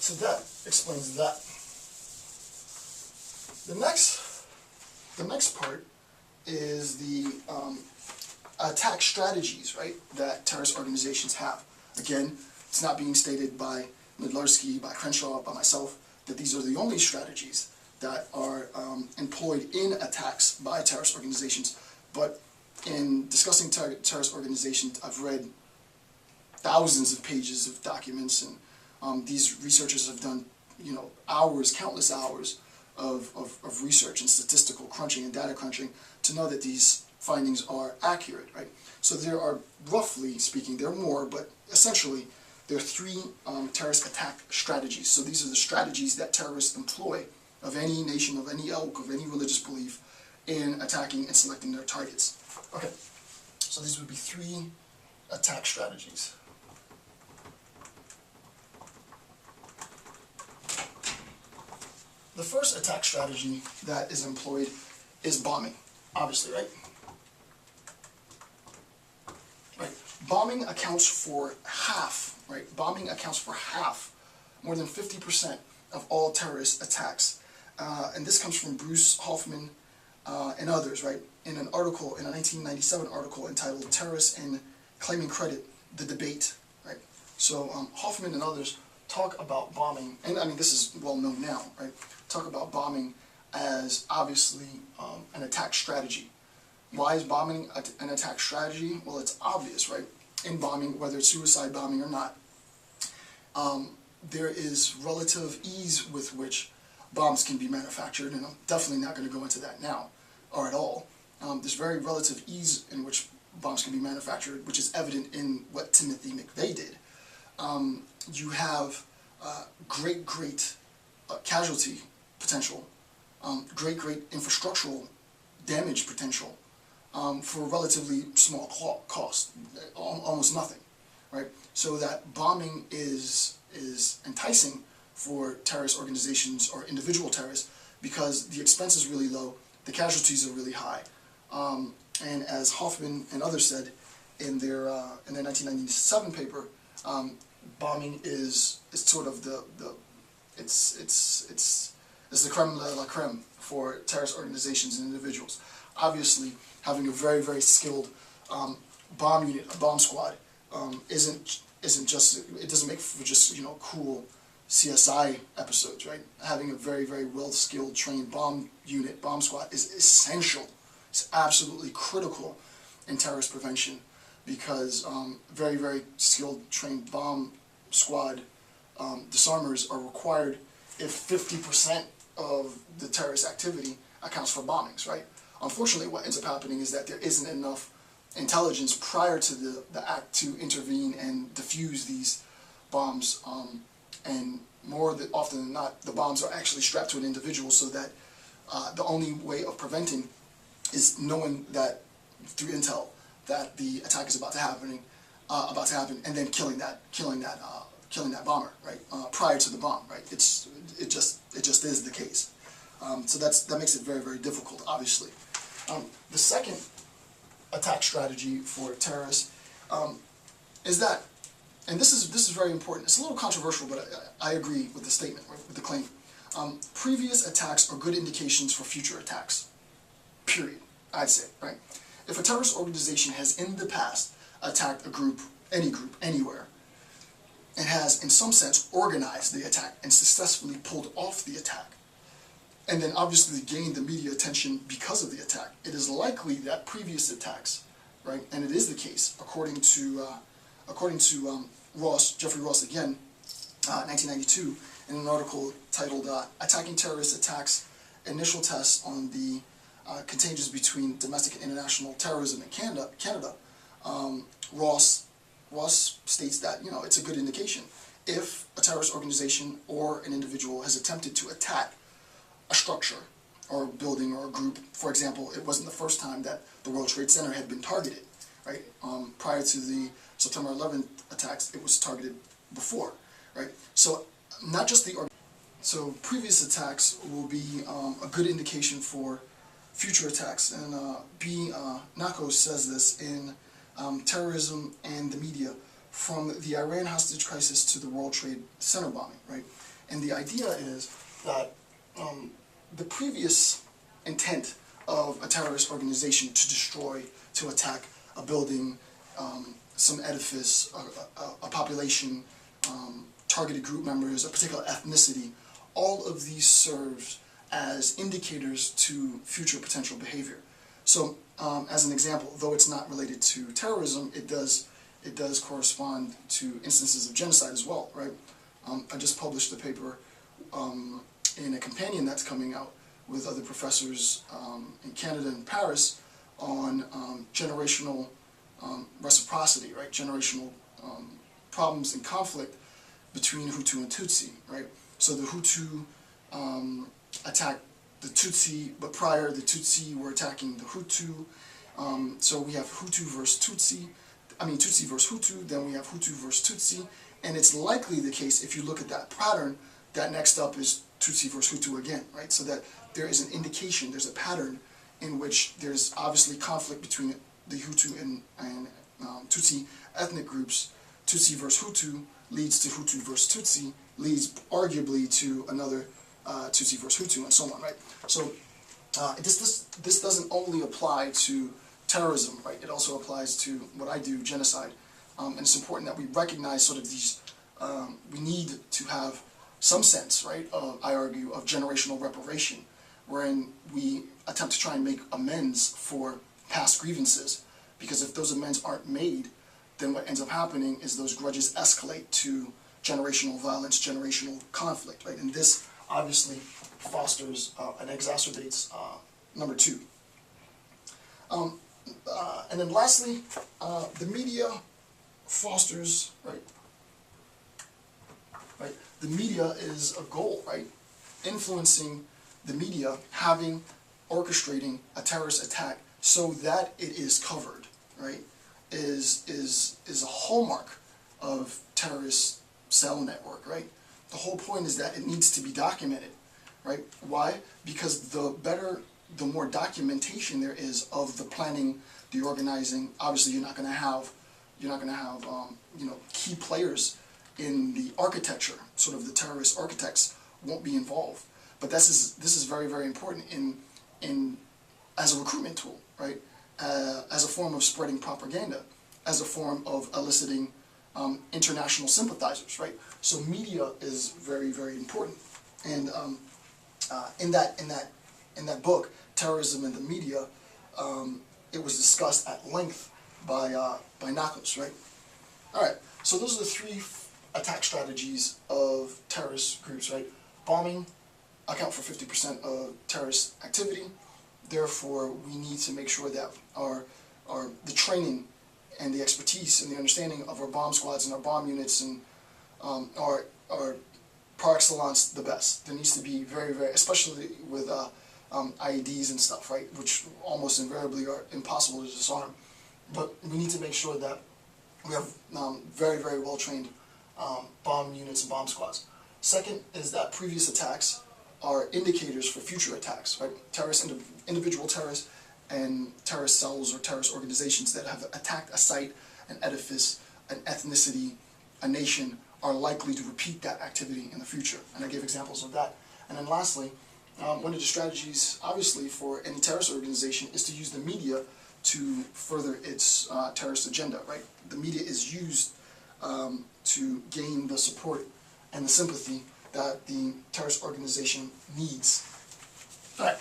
So that explains that. The next part is the attack strategies, right, that terrorist organizations have. Again, it's not being stated by Midlarsky, by Crenshaw, by myself, that these are the only strategies that are employed in attacks by terrorist organizations. But in discussing terrorist organizations, I've read thousands of pages of documents, and these researchers have done, hours, countless hours of research and statistical crunching and data crunching to know that these findings are accurate, right? So there are, roughly speaking, there are more, but essentially there are three terrorist attack strategies. So these are the strategies that terrorists employ of any nation, of any ilk, of any religious belief in attacking and selecting their targets. Okay, so these would be three attack strategies. The first attack strategy that is employed is bombing, obviously, right? Right. Bombing accounts for half, right? Bombing accounts for half, more than 50% of all terrorist attacks. And this comes from Bruce Hoffman and others, right? In an article, in a 1997 article entitled "Terrorists and Claiming Credit: The Debate," right? So Hoffman and others talk about bombing, and I mean this is well known now, right? Talk about bombing as obviously an attack strategy. Why is bombing an attack strategy? Well, it's obvious, right? In bombing, whether it's suicide bombing or not, there is relative ease with which bombs can be manufactured, and I'm definitely not going to go into that now, or at all. There's very relative ease in which bombs can be manufactured, which is evident in what Timothy McVeigh did. You have great casualty potential, great infrastructural damage potential for a relatively small cost, almost nothing, right? So that bombing is enticing for terrorist organizations or individual terrorists because the expense is really low, the casualties are really high, and as Hoffman and others said in their 1997 paper, bombing is sort of it's the creme de la creme for terrorist organizations and individuals. Obviously, having a very skilled bomb unit, a bomb squad, isn't just, it doesn't make for just cool CSI episodes, right? Having a very well skilled trained bomb unit, bomb squad is essential. It's absolutely critical in terrorist prevention because very skilled trained bomb squad disarmers are required if 50% of the terrorist activity accounts for bombings, right? Unfortunately, what ends up happening is that there isn't enough intelligence prior to the act to intervene and defuse these bombs, and more often than not, the bombs are actually strapped to an individual, so that the only way of preventing is knowing that through intel that the attack is about to happen, and then killing that bomber, right? Prior to the bomb, right? It just is the case. So that makes it very difficult, obviously. The second attack strategy for terrorists is that, and this is very important. It's a little controversial, but I agree with the statement, right, with the claim. Previous attacks are good indications for future attacks. Period. I'd say, right? If a terrorist organization has in the past attacked a group, anywhere, and has in some sense organized the attack and successfully pulled off the attack, and then obviously gained the media attention because of the attack, it is likely that previous attacks, right, and it is the case according to Jeffrey Ross again, 1992, in an article titled "Attacking Terrorist Attacks: Initial Tests on the Contagions Between Domestic and International Terrorism in Canada." Ross states that it's a good indication if a terrorist organization or an individual has attempted to attack a structure or a building or a group. For example, it wasn't the first time that the World Trade Center had been targeted, right? Prior to the September 11th attacks, it was targeted before, right? So not just so previous attacks will be a good indication for future attacks, and B. Nakos says this in Terrorism and the Media, from the Iran hostage crisis to the World Trade Center bombing, right? And the idea is that the previous intent of a terrorist organization to destroy, to attack a building, some edifice, a population, targeted group members, a particular ethnicity, all of these serve as indicators to future potential behavior. So, as an example, though it's not related to terrorism, it does correspond to instances of genocide as well, right? I just published a paper in a companion that's coming out with other professors in Canada and Paris on generational reciprocity, right? Generational problems and conflict between Hutu and Tutsi, right? So the Hutu attacked the Tutsi, but prior the Tutsi were attacking the Hutu. So we have Hutu versus Tutsi, Tutsi versus Hutu, then we have Hutu versus Tutsi, and it's likely the case, if you look at that pattern, that next up is Tutsi versus Hutu again, right? So that there is an indication, there's a pattern in which there's obviously conflict between the Hutu and Tutsi ethnic groups. Tutsi versus Hutu leads to Hutu versus Tutsi, leads arguably to another Tutsi versus Hutu, and so on, right? So this doesn't only apply to terrorism, right? It also applies to what I do, genocide. And it's important that we recognize sort of these, we need to have some sense, right, I argue, of generational reparation, wherein we attempt to try and make amends for past grievances. Because if those amends aren't made, then what ends up happening is those grudges escalate to generational violence, generational conflict, right? And this obviously fosters and exacerbates number two. And then lastly, the media fosters, right? The media is a goal, right? Influencing the media, orchestrating a terrorist attack so that it is covered, right? Is a hallmark of terrorist cell network, right? The whole point is that it needs to be documented, right? Why? Because the more documentation there is of the planning, the organizing. Obviously, you're not going to have key players in the architecture. Sort of the terrorist architects won't be involved. But this is very, very important as a recruitment tool, right? As a form of spreading propaganda, as a form of eliciting international sympathizers, right? So media is very, very important. And in that book, Terrorism and the Media, it was discussed at length by Nakos, right? All right. So those are the three attack strategies of terrorist groups, right? Bombing account for 50% of terrorist activity. Therefore, we need to make sure that the training and the expertise and the understanding of our bomb squads and our bomb units and are par excellence the best. There needs to be very, very, especially with IEDs and stuff, right, which almost invariably are impossible to disarm. But we need to make sure that we have very, very well trained bomb units and bomb squads. Second is that previous attacks are indicators for future attacks, right? Individual terrorists and terrorist cells or terrorist organizations that have attacked a site, an edifice, an ethnicity, a nation are likely to repeat that activity in the future. And I gave examples of that. And then lastly, one of the strategies, obviously, for any terrorist organization is to use the media to further its terrorist agenda, right? The media is used to gain the support and the sympathy that the terrorist organization needs. All right.